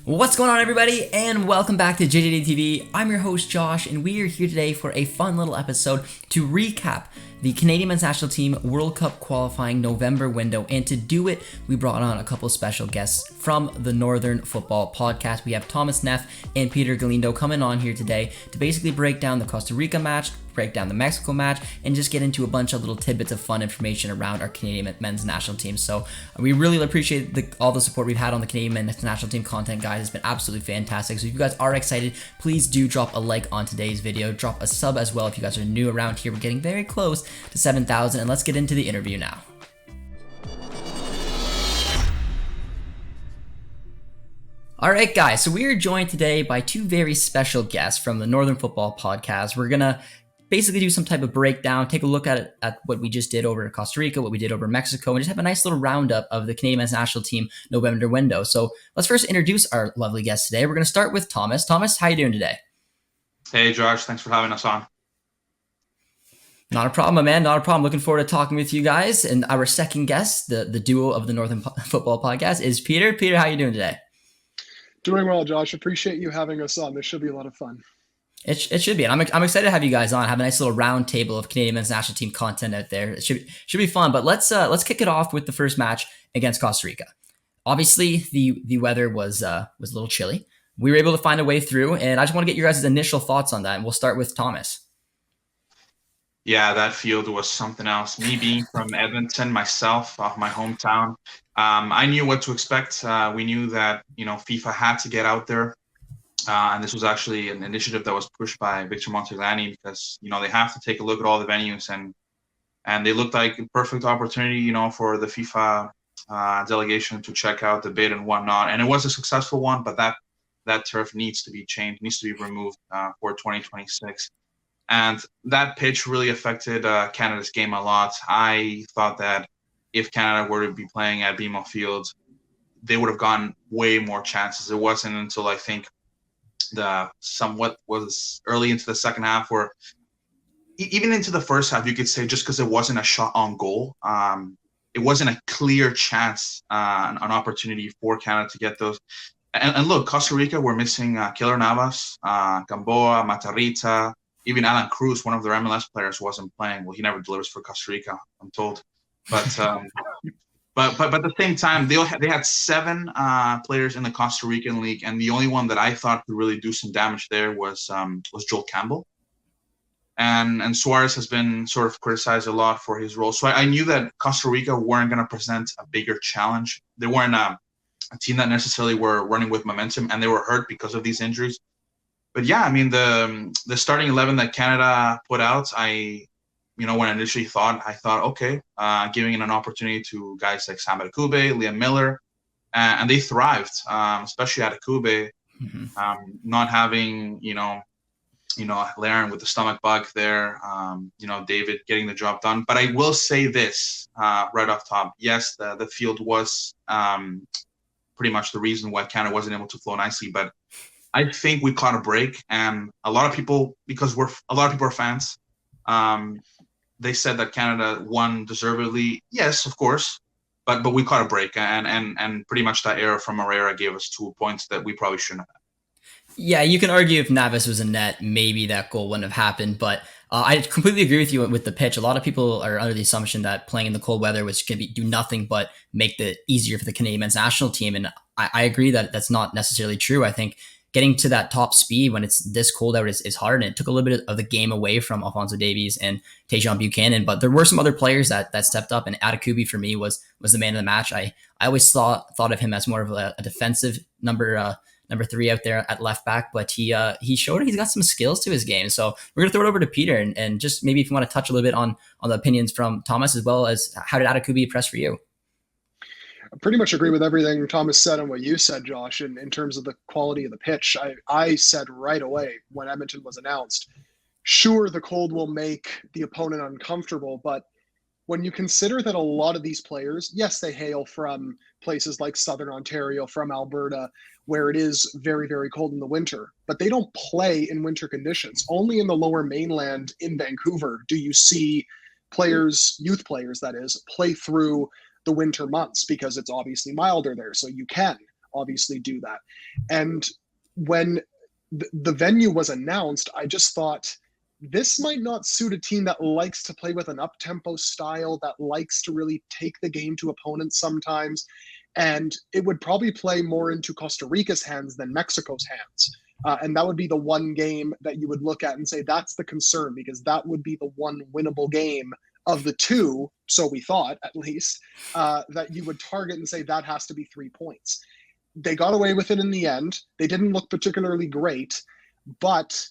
What's going on, everybody, and welcome back to JJD TV. I'm your host Josh, and we are here today for a fun little episode to recap the Canadian men's national team World Cup qualifying November window. And to do it, we brought on a couple special guests from the Northern Futbol podcast. We have Thomas Neff and Peter Galindo coming on here today to basically break down the Costa Rica match, break down the Mexico match, and just get into a bunch of little tidbits of fun information around our Canadian men's national team. So we really appreciate all the support we've had on the Canadian men's national team content, guys. It's been absolutely fantastic. So if you guys are excited, please do drop a like on today's video. Drop a sub as well if you guys are new around here. We're getting very close to 7,000, and let's get into the interview now. Alright guys, so we are joined today by two very special guests from the Northern Futbol podcast. We're gonna basically do some type of breakdown, take a look at what we just did over Costa Rica, what we did over Mexico, and just have a nice little roundup of the Canadian men's national team November window. So let's first introduce our lovely guests today. We're gonna start with Thomas. Thomas, how you doing today? Hey Josh, thanks for having us on. Not a problem, man. Not a problem. Looking forward to talking with you guys. And our second guest, the duo of the Northern Futbol podcast, is Peter. Peter, how you doing today? Doing well, Josh. Appreciate you having us on. This should be a lot of fun. It should be. And I'm excited to have you guys on. Have a nice little round table of Canadian men's national team content out there. It should be fun. But let's kick it off with the first match against Costa Rica. Obviously, the weather was a little chilly. We were able to find a way through, and I just want to get your guys' initial thoughts on that. And we'll start with Thomas. Yeah, that field was something else. Me being from Edmonton myself, my hometown, I knew what to expect. We knew that FIFA had to get out there, and this was actually an initiative that was pushed by Victor Montaglani because they have to take a look at all the venues, and they looked like a perfect opportunity, for the FIFA delegation to check out the bid and whatnot. And it was a successful one, but that turf needs to be changed, needs to be removed for 2026. And that pitch really affected Canada's game a lot. I thought that if Canada were to be playing at BMO Field, they would have gotten way more chances. It wasn't until I think somewhat was early into the second half, or even into the first half, you could say, just because it wasn't a shot on goal, it wasn't a clear chance, an opportunity for Canada to get those. And look, Costa Rica were missing Keylor Navas, Gamboa, Matarrita. Even Alan Cruz, one of their MLS players, wasn't playing. Well, he never delivers for Costa Rica, I'm told. But but at the same time, they had 7 players in the Costa Rican league, and the only one that I thought could really do some damage there was Joel Campbell. And Suarez has been sort of criticized a lot for his role. So I knew that Costa Rica weren't going to present a bigger challenge. They weren't a team that necessarily were running with momentum, and they were hurt because of these injuries. But yeah, I mean, the starting 11 that Canada put out, when I initially thought, okay, giving an opportunity to guys like Sam Adekugbe, Liam Miller, and they thrived, especially Adekugbe, not having, Laren with the stomach bug there, David getting the job done. But I will say this right off top. Yes, the field was pretty much the reason why Canada wasn't able to flow nicely, but I think we caught a break, and a lot of people, because a lot of people are fans, they said that Canada won deservedly. Yes, of course, but we caught a break, and pretty much that error from Herrera gave us 2 points that we probably shouldn't have. Yeah, you can argue if Navas was in net, maybe that goal wouldn't have happened, but I completely agree with you with the pitch. A lot of people are under the assumption that playing in the cold weather was going to do nothing but make it easier for the Canadian men's national team, and I agree that that's not necessarily true. I think getting to that top speed when it's this cold out is hard, and it took a little bit of the game away from Alphonso Davies and Tajon Buchanan. But there were some other players that stepped up, and Adekugbe for me was the man of the match. I always thought of him as more of a defensive number 3 out there at left back, but he showed he's got some skills to his game. So we're gonna throw it over to Peter, and just maybe if you want to touch a little bit on the opinions from Thomas, as well as how did Adekugbe press for you? I pretty much agree with everything Thomas said and what you said, Josh, in terms of the quality of the pitch. I said right away when Edmonton was announced, sure, the cold will make the opponent uncomfortable, but when you consider that a lot of these players, yes, they hail from places like Southern Ontario, from Alberta, where it is very, very cold in the winter, but they don't play in winter conditions. Only in the lower mainland in Vancouver do you see players, youth players that is, play through the winter months because it's obviously milder there, so you can. obviously do that. And when the venue was announced, I just thought, this might not suit a team that likes to play with an up-tempo style, that likes to really take the game to opponents sometimes. And it would probably play more into Costa Rica's hands than Mexico's hands. And that would be the one game that you would look at and say, that's the concern, because that would be the one winnable game of the two, so we thought at least, that you would target and say that has to be 3 points. They got away with it in the end. They didn't look particularly great, but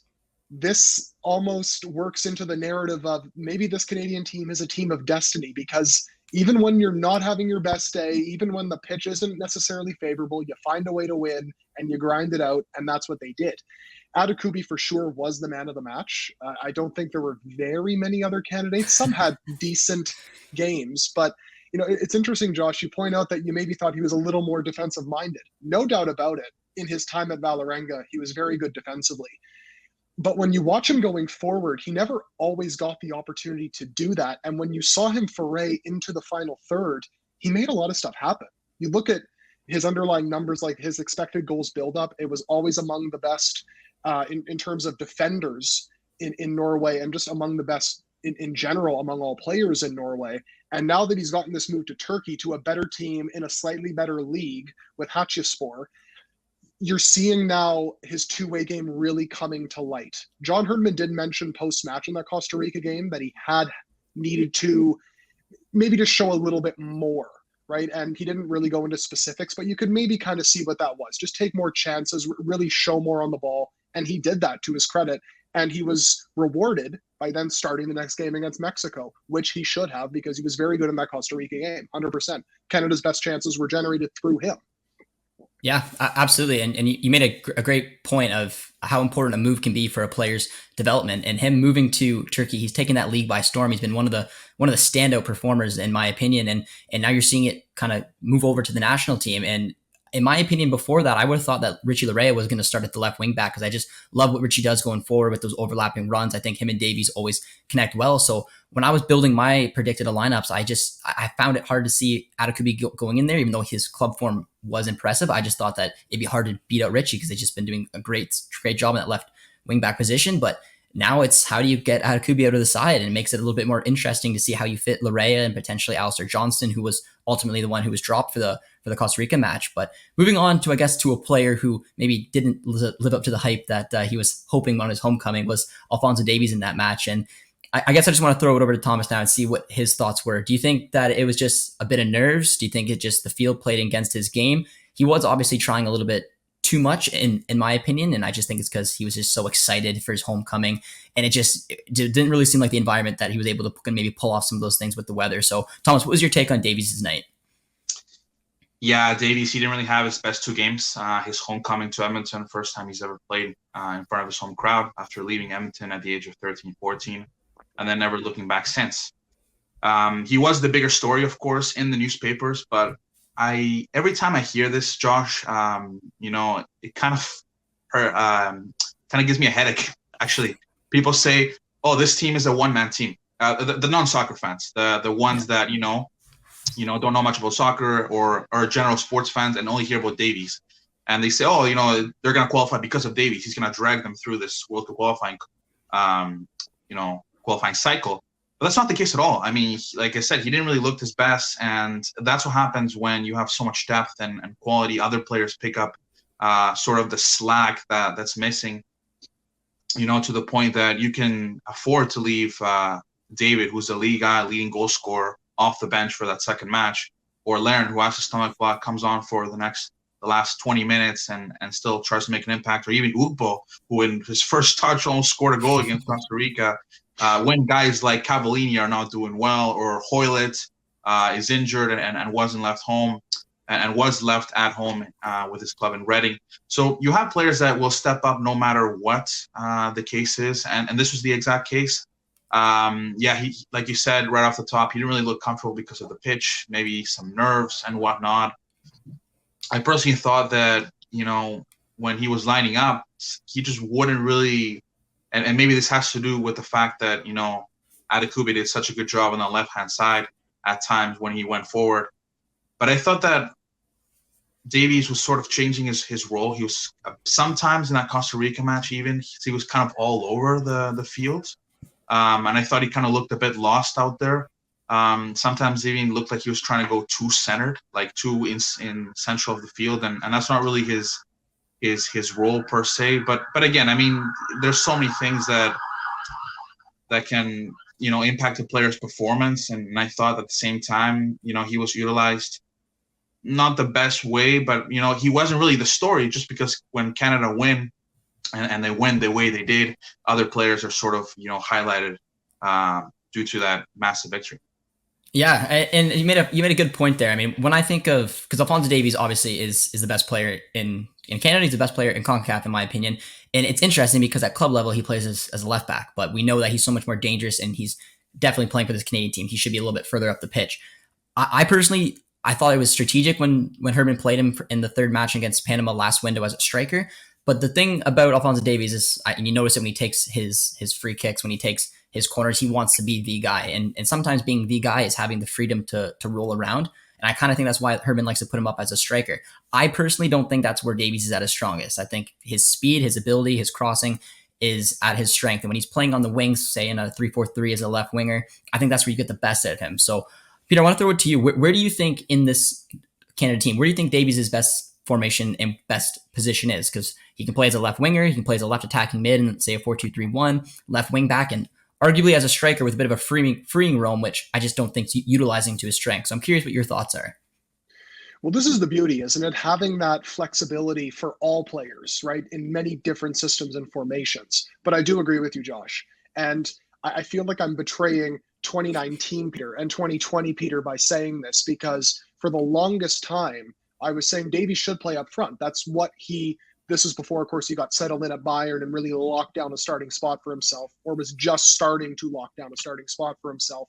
this almost works into the narrative of maybe this Canadian team is a team of destiny, because even when you're not having your best day, even when the pitch isn't necessarily favorable, you find a way to win and you grind it out, and that's what they did. Adekubi for sure was the man of the match. I don't think there were very many other candidates. Some had decent games, but it's interesting, Josh, you point out that you maybe thought he was a little more defensive minded. No doubt about it. In his time at Vålerenga, he was very good defensively. But when you watch him going forward, he never always got the opportunity to do that. And when you saw him foray into the final third, he made a lot of stuff happen. You look at his underlying numbers, like his expected goals buildup, it was always among the best in terms of defenders in Norway, and just among the best in general among all players in Norway. And now that he's gotten this move to Turkey, to a better team in a slightly better league with Hatayspor, you're seeing now his two-way game really coming to light. John Herdman did mention post-match in that Costa Rica game that he had needed to maybe just show a little bit more, right? And he didn't really go into specifics, but you could maybe kind of see what that was. Just take more chances, really show more on the ball. And he did that, to his credit. And he was rewarded by then starting the next game against Mexico, which he should have, because he was very good in that Costa Rica game, 100%. Canada's best chances were generated through him. Yeah, absolutely. And you made a great point of how important a move can be for a player's development. And him moving to Turkey, he's taken that league by storm. He's been one of the standout performers, in my opinion. And now you're seeing it kind of move over to the national team. And in my opinion, before that, I would have thought that Richie Laryea was going to start at the left wing back, because I just love what Richie does going forward with those overlapping runs. I think him and Davies always connect well. So when I was building my predicted lineups, I found it hard to see Adekubi going in there, even though his club form was impressive. I just thought that it'd be hard to beat out Richie, because they've just been doing a great job in that left wing back position. But now it's, how do you get Adekubi out of the side? And it makes it a little bit more interesting to see how you fit Laryea and potentially Alistair Johnston, who was ultimately the one who was dropped for the Costa Rica match. But moving on to, I guess, to a player who maybe didn't live up to the hype that he was hoping on his homecoming, was Alphonso Davies in that match. And I guess I just want to throw it over to Thomas now and see what his thoughts were. Do you think that it was just a bit of nerves? Do you think it just the field played against his game? He was obviously trying a little bit too much, in my opinion, and I just think it's because he was just so excited for his homecoming, and it didn't really seem like the environment that he was able to maybe pull off some of those things with the weather. So, Thomas, what was your take on Davies' night? Yeah, Davies, he didn't really have his best two games. His homecoming to Edmonton, first time he's ever played in front of his home crowd after leaving Edmonton at the age of 13, 14, and then never looking back since. He was the bigger story, of course, in the newspapers, but every time I hear this, Josh, it kind of gives me a headache. Actually, people say, "Oh, this team is a one-man team." The non-soccer fans, the ones that don't know much about soccer or are general sports fans and only hear about Davies, and they say, "Oh, they're going to qualify because of Davies. He's going to drag them through this World Cup qualifying, qualifying cycle." But that's not the case at all. I mean, like I said, he didn't really look his best, and that's what happens when you have so much depth and quality. Other players pick up sort of the slack that's missing, to the point that you can afford to leave David, who's a leading goal scorer, off the bench for that second match, or Larin, who has a stomach bug, comes on for the last 20 minutes and still tries to make an impact, or even Ugbo, who in his first touch almost scored a goal against Costa Rica. When guys like Cavallini are not doing well, or Hoylett is injured and wasn't left home and was left at home with his club in Reading. So you have players that will step up no matter what the case is. And this was the exact case. He, like you said, right off the top, he didn't really look comfortable because of the pitch, maybe some nerves and whatnot. I personally thought that, when he was lining up, he just wouldn't really, and maybe this has to do with the fact that, Adekubi did such a good job on the left-hand side at times when he went forward. But I thought that Davies was sort of changing his role. He was sometimes in that Costa Rica match, even he was kind of all over the field, and I thought he kind of looked a bit lost out there. Sometimes it even looked like he was trying to go too centered, like too in central of the field, and that's not really his role per se. But again, I mean, there's so many things that can impact a player's performance, and I thought at the same time he was utilized not the best way, but he wasn't really the story, just because when Canada win and they win the way they did, other players are sort of highlighted due to that massive victory. Yeah, and you made a good point there. I mean, when I think of, because Alphonso Davies obviously is the best player in Canada, he's the best player in CONCACAF in my opinion, and it's interesting because at club level he plays as a left back, but we know that he's so much more dangerous, and he's definitely playing for this Canadian team. He should be a little bit further up the pitch. I personally, I thought it was strategic when Herdman played him in the third match against Panama last window as a striker. But the thing about Alphonso Davies is, and you notice it when he takes his free kicks, when he takes his corners, he wants to be the guy. And sometimes being the guy is having the freedom to roll around. And I kind of think that's why Herdman likes to put him up as a striker. I personally don't think that's where Davies is at his strongest. I think his speed, his ability, his crossing is at his strength. And when he's playing on the wings, say in a 3-4-3 as a left winger, I think that's where you get the best out of him. So, Peter, I want to throw it to you. Where do you think in this Canada team, where do you think Davies' best formation and best position is? Because he can play as a left winger, he can play as a left attacking mid and say a 4-2-3-1, left wing back, and arguably as a striker with a bit of a freeing role, which I just don't think he's utilizing to his strength. So I'm curious what your thoughts are. Well, this is the beauty, isn't it? Having that flexibility for all players, right, in many different systems and formations. But I do agree with you, Josh. And I feel like I'm betraying 2019 Peter and 2020 Peter by saying this, because for the longest time, I was saying Davies should play up front. That's what this is before, of course, he got settled in at Bayern and really locked down a starting spot for himself, or was just starting to lock down a starting spot for himself,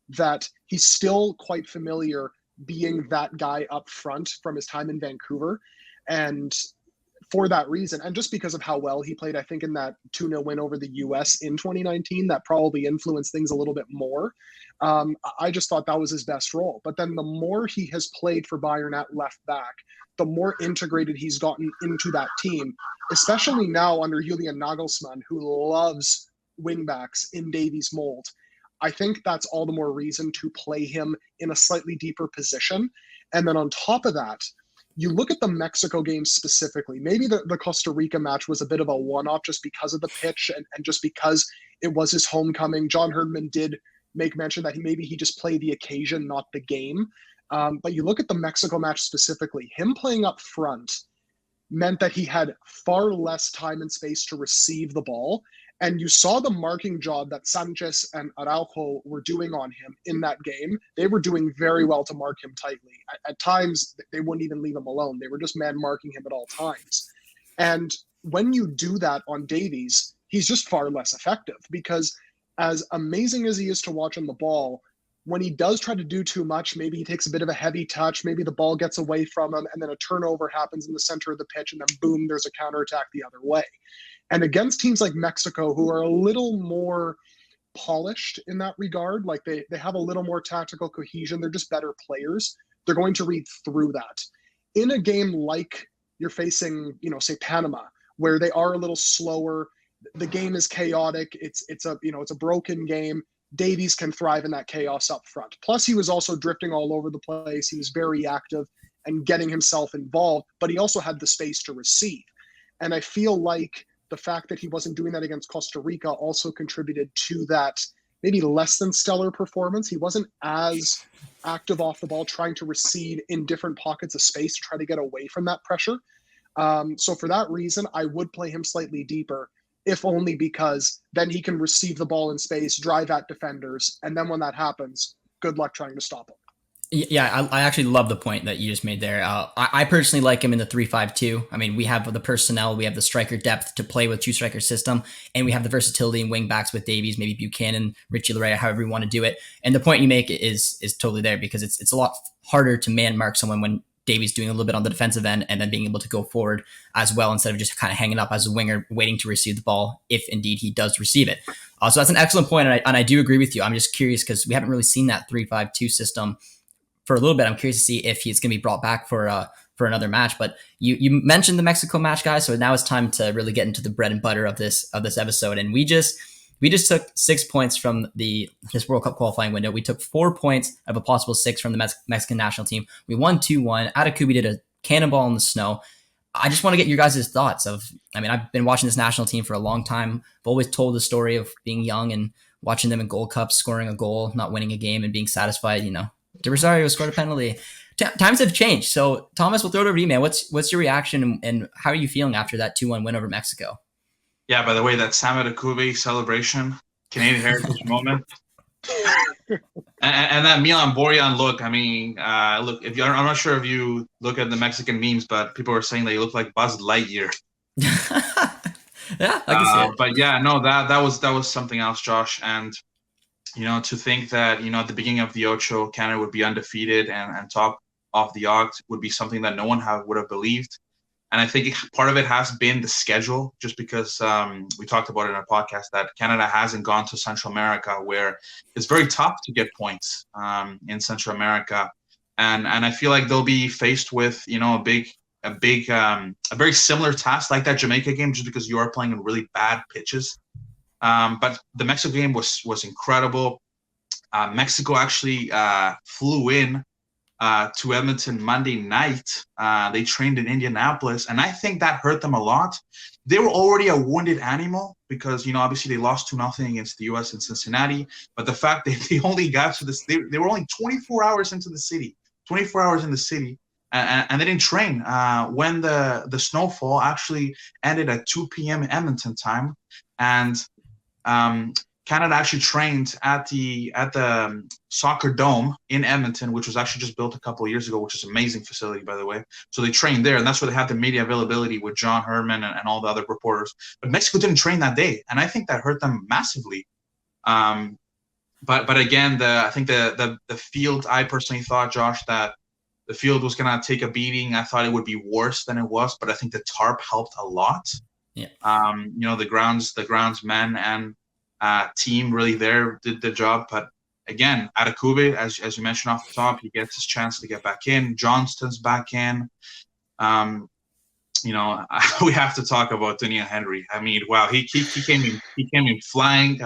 that he's still quite familiar being that guy up front from his time in Vancouver. And for that reason, and just because of how well he played, I think in that 2-0 win over the US in 2019, that probably influenced things a little bit more. I just thought that was his best role. But then the more he has played for Bayern at left back, the more integrated he's gotten into that team, especially now under Julian Nagelsmann, who loves wingbacks in Davies' mold. I think that's all the more reason to play him in a slightly deeper position. And then on top of that, you look at the Mexico game specifically. Maybe the Costa Rica match was a bit of a one-off just because of the pitch and just because it was his homecoming. John Herdman did make mention that he just played the occasion, not the game. But you look at the Mexico match specifically, him playing up front meant that he had far less time and space to receive the ball. And you saw the marking job that Sanchez and Araujo were doing on him in that game. They were doing very well to mark him tightly. At times, they wouldn't even leave him alone. They were just man marking him at all times. And when you do that on Davies, he's just far less effective, because as amazing as he is to watch on the ball, when he does try to do too much, maybe he takes a bit of a heavy touch, maybe the ball gets away from him, and then a turnover happens in the center of the pitch, and then boom, there's a counterattack the other way. And against teams like Mexico, who are a little more polished in that regard, like they have a little more tactical cohesion, they're just better players, they're going to read through that. In a game like you're facing, say Panama, where they are a little slower, the game is chaotic, it's a broken game, Davies can thrive in that chaos up front. Plus, he was also drifting all over the place. He was very active and getting himself involved, but he also had the space to receive. And I feel like the fact that he wasn't doing that against Costa Rica also contributed to that maybe less than stellar performance. He wasn't as active off the ball, trying to recede in different pockets of space to try to get away from that pressure. So for that reason, I would play him slightly deeper, if only because then he can receive the ball in space, drive at defenders, and then when that happens, good luck trying to stop him. Yeah, I actually love the point that you just made there. I personally like him in the 3-5-2. I mean, we have the personnel, we have the striker depth to play with two-striker system, and we have the versatility in wing backs with Davies, maybe Buchanan, Richie Larea, however you want to do it. And the point you make is totally there, because it's a lot harder to man mark someone when Davies doing a little bit on the defensive end and then being able to go forward as well, instead of just kind of hanging up as a winger waiting to receive the ball if indeed he does receive it. So that's an excellent point, and I do agree with you. I'm just curious because we haven't really seen that 3-5-2 system for a little bit. I'm curious to see if he's going to be brought back for for another match. But you mentioned the Mexico match, guys, so now it's time to really get into the bread and butter of this episode. And we just took 6 points from this World Cup qualifying window. We took 4 points of a possible 6 from the Mexican national team. We won 2-1. Atakubi did a cannonball in the snow. I just want to get your guys' thoughts I've been watching this national team for a long time. I've always told the story of being young and watching them in Gold Cups, scoring a goal, not winning a game, and being satisfied. De Rosario scored a penalty. Times have changed. So, Thomas, we'll throw it over to you, man. What's your reaction and how are you feeling after that 2-1 win over Mexico? Yeah, by the way, that Sam Atakubi celebration, Canadian Heritage moment. And that Milan Borjan look. Look, I'm not sure if you look at the Mexican memes, but people are saying they look like Buzz Lightyear. Yeah, I can see it. But yeah, no, that was something else, Josh. And to think that at the beginning of the Ocho, Canada would be undefeated and top of the odds would be something that no one would have believed. And I think part of it has been the schedule, just because we talked about it in our podcast that Canada hasn't gone to Central America, where it's very tough to get points in Central America. And I feel like they'll be faced with, a very similar task like that Jamaica game, just because you are playing in really bad pitches. But the Mexico game was incredible. Mexico actually flew in to Edmonton Monday night. They trained in Indianapolis, and I think that hurt them a lot. They were already a wounded animal because, obviously they lost 2-0 against the U.S. in Cincinnati. But the fact that they only got to this, they were only 24 hours into the city, and they didn't train when the snowfall actually ended at 2 p.m. Edmonton time. And Canada actually trained at the soccer dome in Edmonton, which was actually just built a couple of years ago, which is an amazing facility, by the way. So they trained there, and that's where they had the media availability with John Herdman and all the other reporters. But Mexico didn't train that day, and I think that hurt them massively. But again, I think the field, I personally thought, Josh, that the field was going to take a beating. I thought it would be worse than it was, but I think the tarp helped a lot. Yeah. The groundsmen and team really there did the job. But again, Atakubi, as you mentioned off the top, he gets his chance to get back in. Johnston's back in. We have to talk about Daniel Henry. Wow, he came in flying.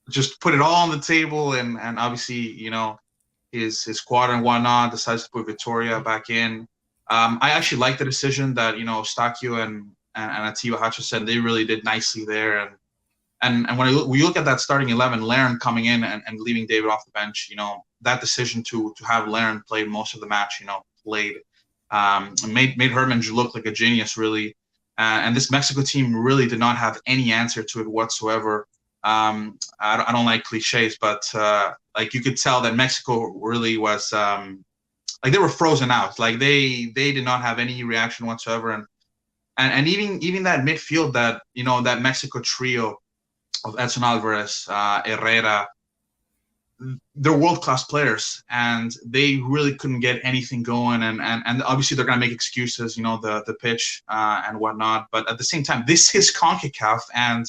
Just put it all on the table, and obviously, his squad and whatnot decides to put Victoria back in. I actually like the decision that Eustáquio and Atiba Hutchinson, they really did nicely there. And when we look at that starting 11, Larin coming in and leaving David off the bench, that decision to have Larin play most of the match, made Herdman look like a genius, really. And this Mexico team really did not have any answer to it whatsoever. I don't like cliches, but you could tell that Mexico really was they were frozen out. Like they did not have any reaction whatsoever. And even that midfield, that that Mexico trio of Edson Alvarez, Herrera, they're world-class players, and they really couldn't get anything going. And obviously they're going to make excuses, the pitch and whatnot. But at the same time, this is CONCACAF, and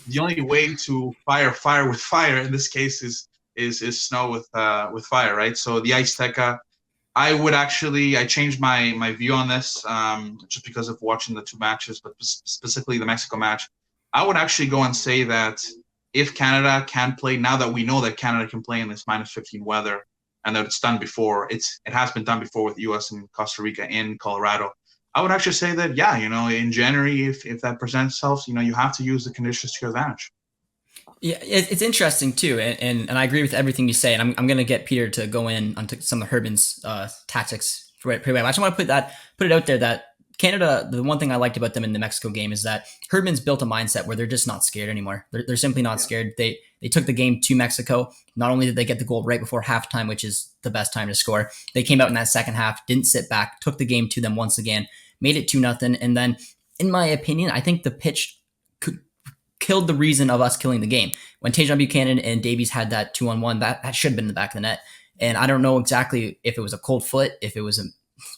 the only way to fight fire with fire in this case is snow with fire, right? So the Azteca, I changed my view on this just because of watching the two matches, but specifically the Mexico match. I would actually go and say that if Canada can play, now that we know that Canada can play in this -15 weather, and that it's done before, it has been done before with U.S. and Costa Rica in Colorado, I would actually say that, in January, if that presents itself, you have to use the conditions to your advantage. Yeah, it's interesting too, and I agree with everything you say. And I'm going to get Peter to go in onto some of Herdman's tactics pretty well. I just want to put it out there that Canada, the one thing I liked about them in the Mexico game is that Herdman's built a mindset where they're just not scared anymore. They're simply not scared. They took the game to Mexico. Not only did they get the goal right before halftime, which is the best time to score, they came out in that second half, didn't sit back, took the game to them once again, made it 2-0. And then, in my opinion, I think the pitch killed the reason of us killing the game. When Tajon Buchanan and Davies had that 2-on-1, that should have been in the back of the net. And I don't know exactly if it was a cold foot, if it was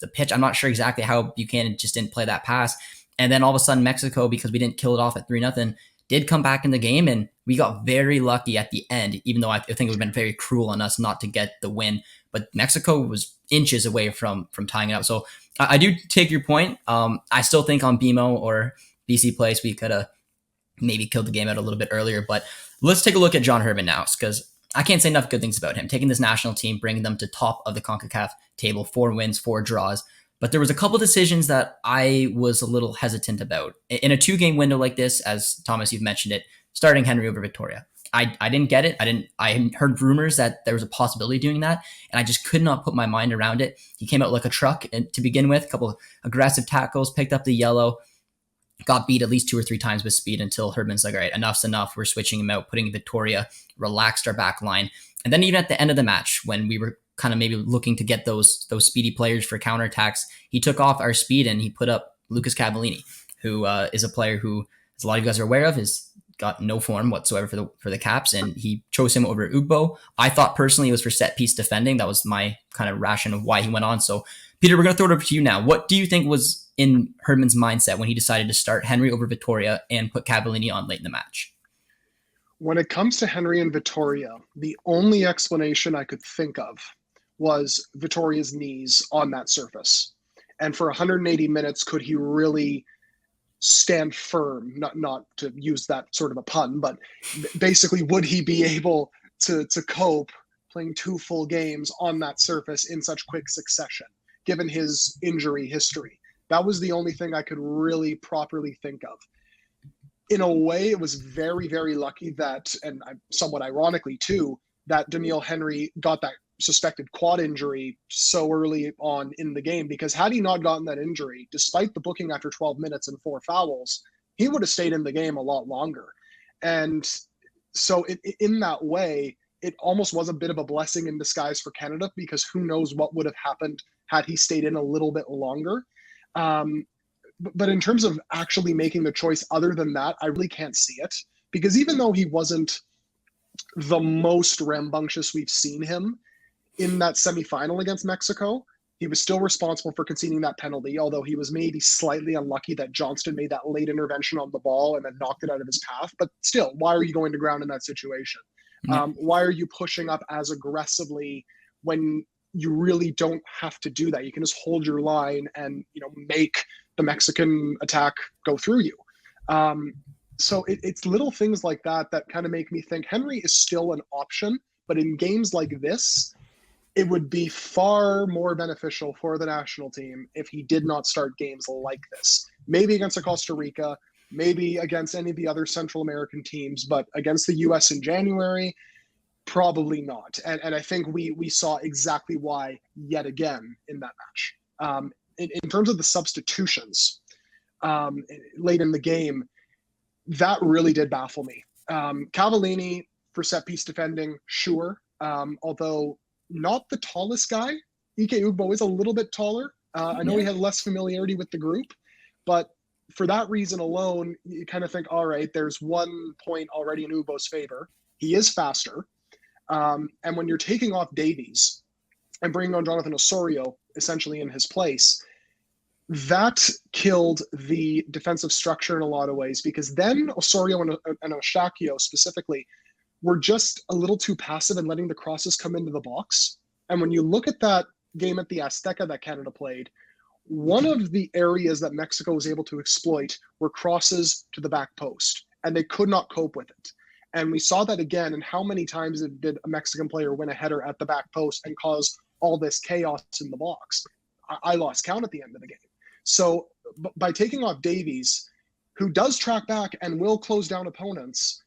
the pitch. I'm not sure exactly how Buchanan just didn't play that pass. And then all of a sudden Mexico, because we didn't kill it off at 3-0, did come back in the game, and we got very lucky at the end, even though I think it would have been very cruel on us not to get the win. But Mexico was inches away from tying it up. So I do take your point. I still think on BMO or BC Place, we could have maybe killed the game out a little bit earlier. But let's take a look at John Herdman now, because I can't say enough good things about him. Taking this national team, bringing them to top of the CONCACAF table, 4 wins, 4 draws. But there was a couple decisions that I was a little hesitant about. In a 2-game window like this, as Thomas, you've mentioned it, starting Henry over Victoria. I didn't get it. I heard rumors that there was a possibility of doing that, and I just could not put my mind around it. He came out like a truck and to begin with, a couple of aggressive tackles, picked up the yellow, got beat at least 2 or 3 times with speed until Herdman's like, all right, enough's enough. We're switching him out, putting Victoria, relaxed our back line. And then even at the end of the match, when we were kind of maybe looking to get those speedy players for counterattacks, he took off our speed and he put up Lucas Cavallini, who is a player who, as a lot of you guys are aware of, has got no form whatsoever for the Caps, and he chose him over Ugbo. I thought personally it was for set piece defending. That was my kind of ration of why he went on. So, Peter, we're going to throw it over to you now. What do you think was in Herdman's mindset when he decided to start Henry over Victoria and put Cavallini on late in the match? When it comes to Henry and Victoria, the only explanation I could think of was Victoria's knees on that surface. And for 180 minutes, could he really stand firm? Not to use that sort of a pun, but basically, would he be able to cope playing 2 full games on that surface in such quick succession, given his injury history? That was the only thing I could really properly think of. In a way, it was very, very lucky that, and somewhat ironically too, that Daniil Henry got that suspected quad injury so early on in the game, because had he not gotten that injury, despite the booking after 12 minutes and 4 fouls, he would have stayed in the game a lot longer. And so in that way, it almost was a bit of a blessing in disguise for Canada, because who knows what would have happened had he stayed in a little bit longer. But in terms of actually making the choice other than that, I really can't see it, because even though he wasn't the most rambunctious we've seen him in that semifinal against Mexico, he was still responsible for conceding that penalty, although he was maybe slightly unlucky that Johnston made that late intervention on the ball and then knocked it out of his path. But still, why are you going to ground in that situation? Why are you pushing up as aggressively when you really don't have to do that? You can just hold your line and, make the Mexican attack go through you. So it's little things like that kind of make me think Henry is still an option, but in games like this, it would be far more beneficial for the national team if he did not start games like this. Maybe against a Costa Rica, maybe against any of the other Central American teams, but against the U.S. in January, probably not. And I think we saw exactly why yet again in that match. In terms of the substitutions late in the game, that really did baffle me. Cavallini for set piece defending, sure. Although not the tallest guy. Ike Ugbo is a little bit taller. I know he had less familiarity with the group, but for that reason alone, you kind of think, all right, there's 1 point already in Ugbo's favor. He is faster. And when you're taking off Davies and bringing on Jonathan Osorio essentially in his place, that killed the defensive structure in a lot of ways, because then Osorio and Oshakio specifically were just a little too passive and letting the crosses come into the box. And when you look at that game at the Azteca that Canada played, one of the areas that Mexico was able to exploit were crosses to the back post, and they could not cope with it. And we saw that again, and how many times did a Mexican player win a header at the back post and cause all this chaos in the box? I lost count at the end of the game. So by taking off Davies, who does track back and will close down opponents,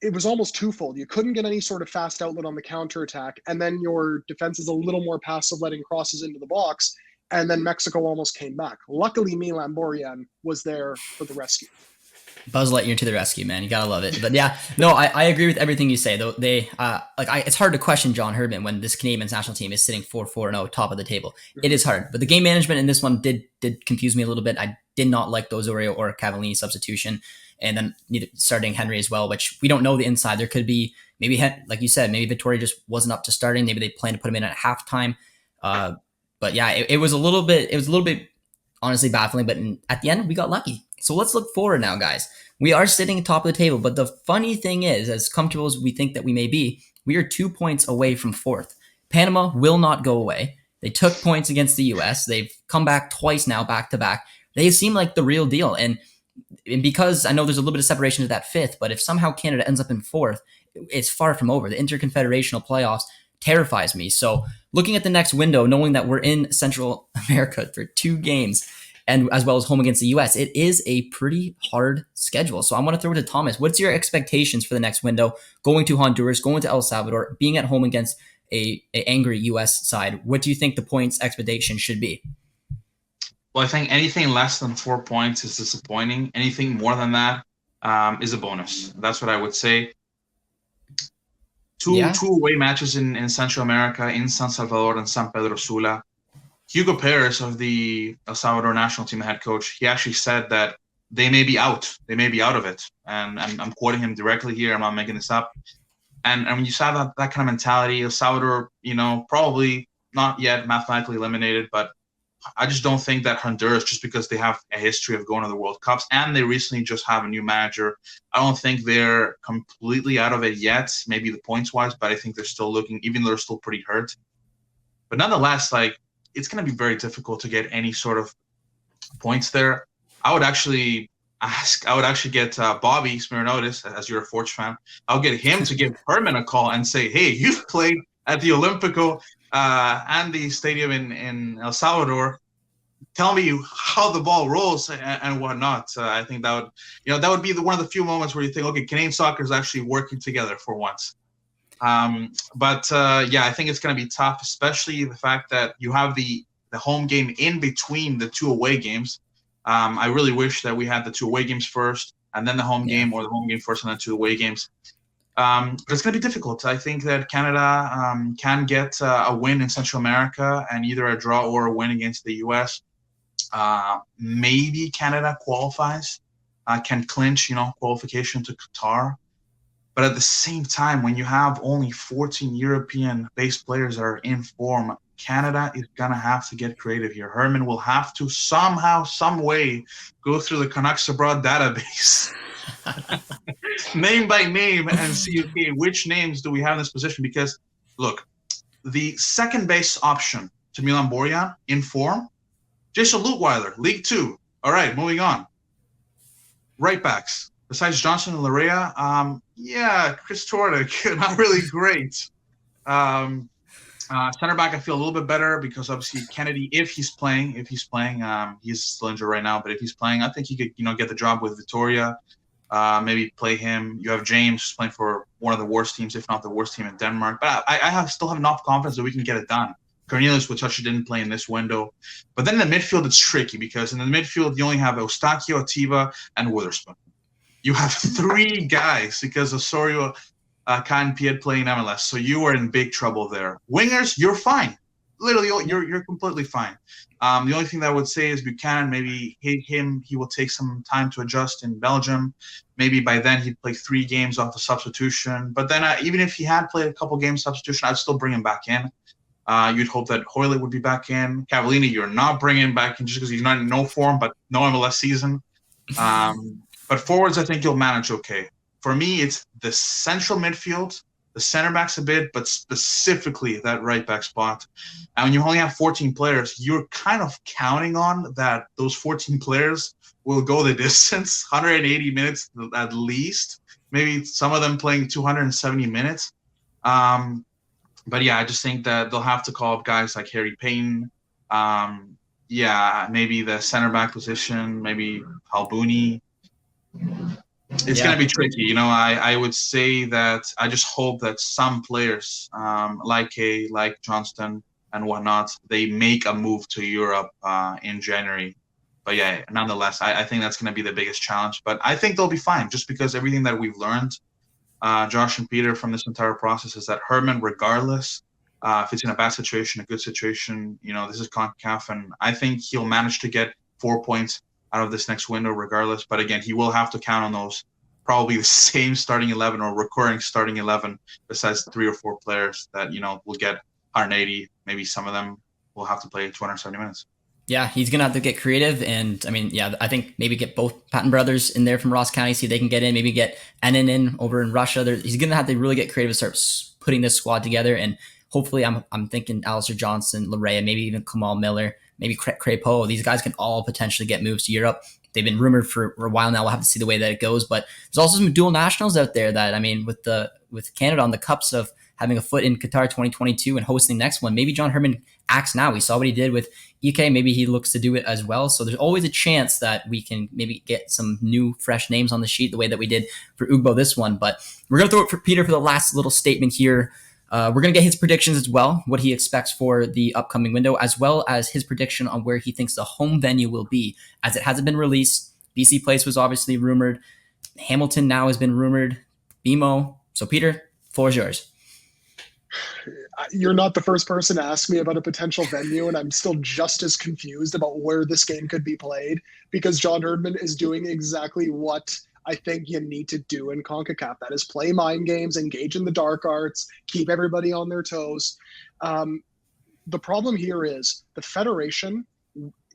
it was almost twofold. You couldn't get any sort of fast outlet on the counterattack, and then your defense is a little more passive, letting crosses into the box, and then Mexico almost came back. Luckily, Milan Borjan was there for the rescue. Buzz Lightyear to the rescue, man. You gotta love it. But yeah, no, I agree with everything you say. Though it's hard to question John Herdman when this Canadian men's national team is sitting 4-4-0, top of the table. It is hard, but the game management in this one did confuse me a little bit. I did not like the Osorio or Cavallini substitution, and then starting Henry as well, which we don't know the inside. There could be maybe, like you said, maybe Victoria just wasn't up to starting. Maybe they planned to put him in at halftime. But yeah, it was a little bit honestly baffling. But at the end, we got lucky. So let's look forward now, guys. We are sitting top of the table, but the funny thing is, as comfortable as we think that we may be, we are 2 points away from fourth. Panama will not go away. They took points against the U.S. They've come back twice now, back to back. They seem like the real deal. And because I know there's a little bit of separation to that fifth, but if somehow Canada ends up in fourth, it's far from over. The interconfederational playoffs terrifies me. So looking at the next window, knowing that we're in Central America for 2 games, and as well as home against the U.S., it is a pretty hard schedule. So I want to throw it to Thomas. What's your expectations for the next window? Going to Honduras, going to El Salvador, being at home against a angry U.S. side. What do you think the points expectation should be? Well, I think anything less than 4 points is disappointing. Anything more than that is a bonus. That's what I would say. Two away matches in Central America, in San Salvador and San Pedro Sula. Hugo Perez of the El Salvador national team head coach, he actually said that they may be out. They may be out of it. And I'm quoting him directly here. I'm not making this up. And when you saw that kind of mentality, El Salvador, probably not yet mathematically eliminated, but I just don't think that Honduras, just because they have a history of going to the World Cups and they recently just have a new manager, I don't think they're completely out of it yet, maybe the points-wise, but I think they're still looking, even though they're still pretty hurt. But nonetheless, it's going to be very difficult to get any sort of points there. I would actually get Bobby Smirnotis, as you're a Forge fan, I'll get him to give Herdman a call and say, hey, you've played at the Olympico and the stadium in El Salvador. Tell me how the ball rolls and whatnot. I think that would be one of the few moments where you think, okay, Canadian soccer is actually working together for once. But I think it's going to be tough, especially the fact that you have the home game in between the 2 away games. I really wish that we had the 2 away games first and then the home game, or the home game first and then 2 away games. But it's going to be difficult. I think that Canada can get a win in Central America and either a draw or a win against the U.S. Maybe Canada qualifies, can clinch, qualification to Qatar. But at the same time, when you have only 14 European-based players that are in form, Canada is going to have to get creative here. Herdman will have to somehow, some way, go through the Canucks Abroad database, name by name, and see, okay, which names do we have in this position? Because, look, the second base option to Milan Borjan in form, Jason Lutweiler, League 2. All right, moving on. Right backs. Besides Johnson and Larea, Chris Tordick, not really great. Center back, I feel a little bit better because obviously Kennedy, if he's playing, he's still injured right now, but if he's playing, I think he could, get the job with Vitoria. Maybe play him. You have James who's playing for one of the worst teams, if not the worst team in Denmark. But I still have enough confidence that we can get it done. Cornelius Watashi didn't play in this window. But then in the midfield, it's tricky because in the midfield, you only have Eustachio, Atiba, and Witherspoon. You have 3 guys because Osorio can't play in MLS. So you are in big trouble there. Wingers, you're fine. Literally, you're completely fine. The only thing that I would say is Buchanan, maybe he will take some time to adjust in Belgium. Maybe by then he'd play 3 games off the substitution. But then even if he had played a couple games substitution, I'd still bring him back in. You'd hope that Hoylett would be back in. Cavallini, you're not bringing back in just because he's not in no form, but no MLS season. But forwards, I think you'll manage okay. For me, it's the central midfield, the center backs a bit, but specifically that right back spot. And when you only have 14 players, you're kind of counting on that those 14 players will go the distance, 180 minutes at least, maybe some of them playing 270 minutes. But I just think that they'll have to call up guys like Harry Payton. Maybe the center back position, maybe Halbuni. It's going to be tricky. I would say that I just hope that some players like Kay, like Johnston and whatnot, they make a move to Europe in January. But nonetheless, I think that's going to be the biggest challenge. But I think they'll be fine just because everything that we've learned, Josh and Peter, from this entire process is that Herdman, regardless if it's in a bad situation, a good situation, this is CONCACAF, and I think he'll manage to get 4 points out of this next window regardless. But again, he will have to count on those probably the same starting 11 or recurring starting 11 besides 3 or 4 players that will get 180. Maybe some of them will have to play 270 minutes. Yeah, he's gonna have to get creative, and I mean, yeah, I think maybe get both Patton brothers in there from Ross County, see if they can get in. Maybe get Enan in over in Russia. He's gonna have to really get creative, start putting this squad together, and hopefully, I'm thinking Alistair Johnson, Larea, maybe even Kamal Miller, maybe Crepeau. These guys can all potentially get moves to Europe. They've been rumored for a while now. We'll have to see the way that it goes, but there's also some dual nationals out there that, I mean, with Canada on the cups of having a foot in Qatar 2022 and hosting the next one, maybe John Herdman acts now. We saw what he did with EK. Maybe he looks to do it as well. So there's always a chance that we can maybe get some new, fresh names on the sheet the way that we did for Ugbo this one. But we're going to throw it for Peter for the last little statement here. We're going to get his predictions as well, what he expects for the upcoming window, as well as his prediction on where he thinks the home venue will be, as it hasn't been released. BC Place was obviously rumored. Hamilton now has been rumored. BMO. So Peter, floor is yours. You're not the first person to ask me about a potential venue, and I'm still just as confused about where this game could be played, because John Herdman is doing exactly what I think you need to do in CONCACAF. That is play mind games, engage in the dark arts, keep everybody on their toes. The problem here is the Federation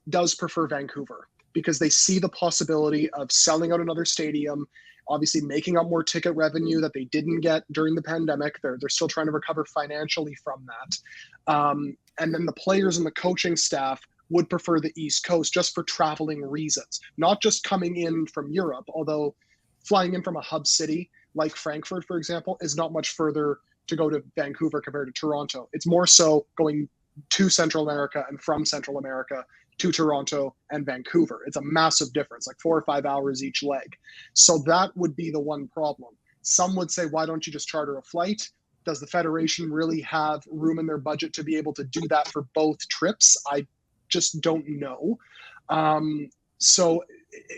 does prefer Vancouver because they see the possibility of selling out another stadium, obviously making up more ticket revenue that they didn't get during the pandemic. They're still trying to recover financially from that. And then the players and the coaching staff would prefer the East Coast just for traveling reasons, not just coming in from Europe, although flying in from a hub city like Frankfurt, for example, is not much further to go to Vancouver compared to Toronto. It's more so going to Central America and from Central America to Toronto and Vancouver. It's a massive difference, like 4 or 5 hours each leg. So that would be the one problem. Some would say, why don't you just charter a flight? Does the Federation really have room in their budget to be able to do that for both trips? I just don't know. So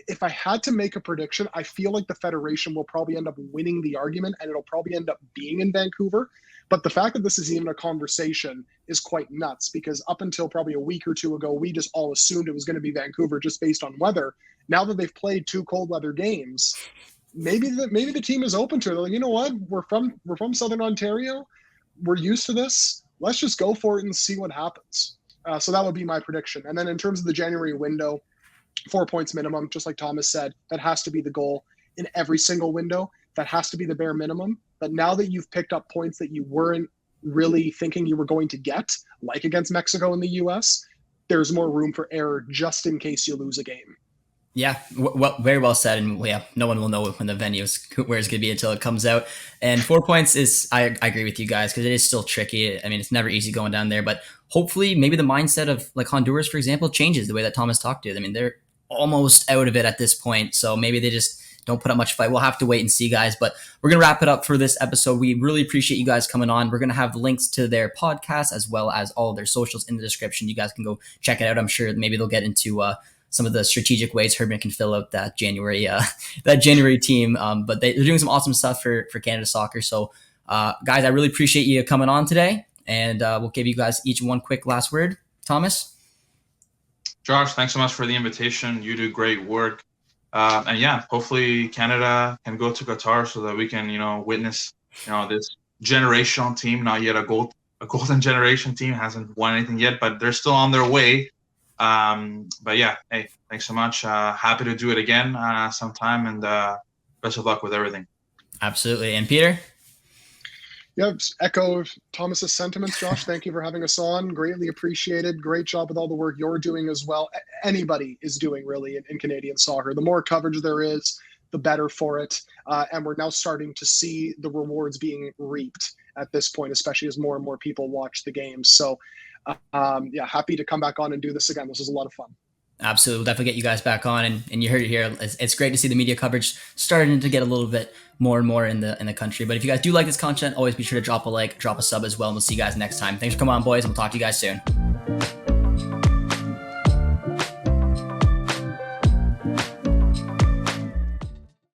if I had to make a prediction, I feel like the Federation will probably end up winning the argument, and it'll probably end up being in Vancouver. But the fact that this is even a conversation is quite nuts, because up until probably a week or two ago, we just all assumed it was going to be Vancouver just based on weather. Now that they've played 2 cold weather games, maybe the team is open to it. They're like, you know what? We're from Southern Ontario. We're used to this. Let's just go for it and see what happens. So that would be my prediction. And then in terms of the January window, 4 points minimum, just like Thomas said, that has to be the goal in every single window. That has to be the bare minimum. But now that you've picked up points that you weren't really thinking you were going to get, like against Mexico and the US, there's more room for error just in case you lose a game. Yeah, well, very well said. And yeah, no one will know when the venue is, where it's going to be until it comes out. And 4 points is, I agree with you guys, because it is still tricky. I mean, it's never easy going down there, but hopefully maybe the mindset of like Honduras, for example, changes the way that Thomas talked to. I mean, they're almost out of it at this point. So maybe they just don't put up much fight. We'll have to wait and see, guys. But we're going to wrap it up for this episode. We really appreciate you guys coming on. We're going to have links to their podcast as well as all of their socials in the description. You guys can go check it out. I'm sure maybe they'll get into some of the strategic ways Herdman can fill out that January team. But they're doing some awesome stuff for Canada Soccer. So, guys, I really appreciate you coming on today. And we'll give you guys each one quick last word. Thomas? Josh, thanks so much for the invitation. You do great work. And yeah, hopefully Canada can go to Qatar so that we can, witness, this generational team. Not yet a golden generation team, hasn't won anything yet, but they're still on their way. But yeah, hey, thanks so much. Happy to do it again sometime, and best of luck with everything. Absolutely. And Peter? Yeah, echo Thomas's sentiments, Josh. Thank you for having us on. Greatly appreciated. Great job with all the work you're doing as well. Anybody is doing really in Canadian soccer. The more coverage there is, the better for it. And we're now starting to see the rewards being reaped at this point, especially as more and more people watch the games. So yeah, happy to come back on and do this again. This was a lot of fun. Absolutely. We'll definitely get you guys back on. And you heard it here. It's great to see the media coverage starting to get a little bit more and more in the country. But if you guys do like this content, always be sure to drop a like, drop a sub as well. And we'll see you guys next time. Thanks for coming on, boys. And we'll talk to you guys soon.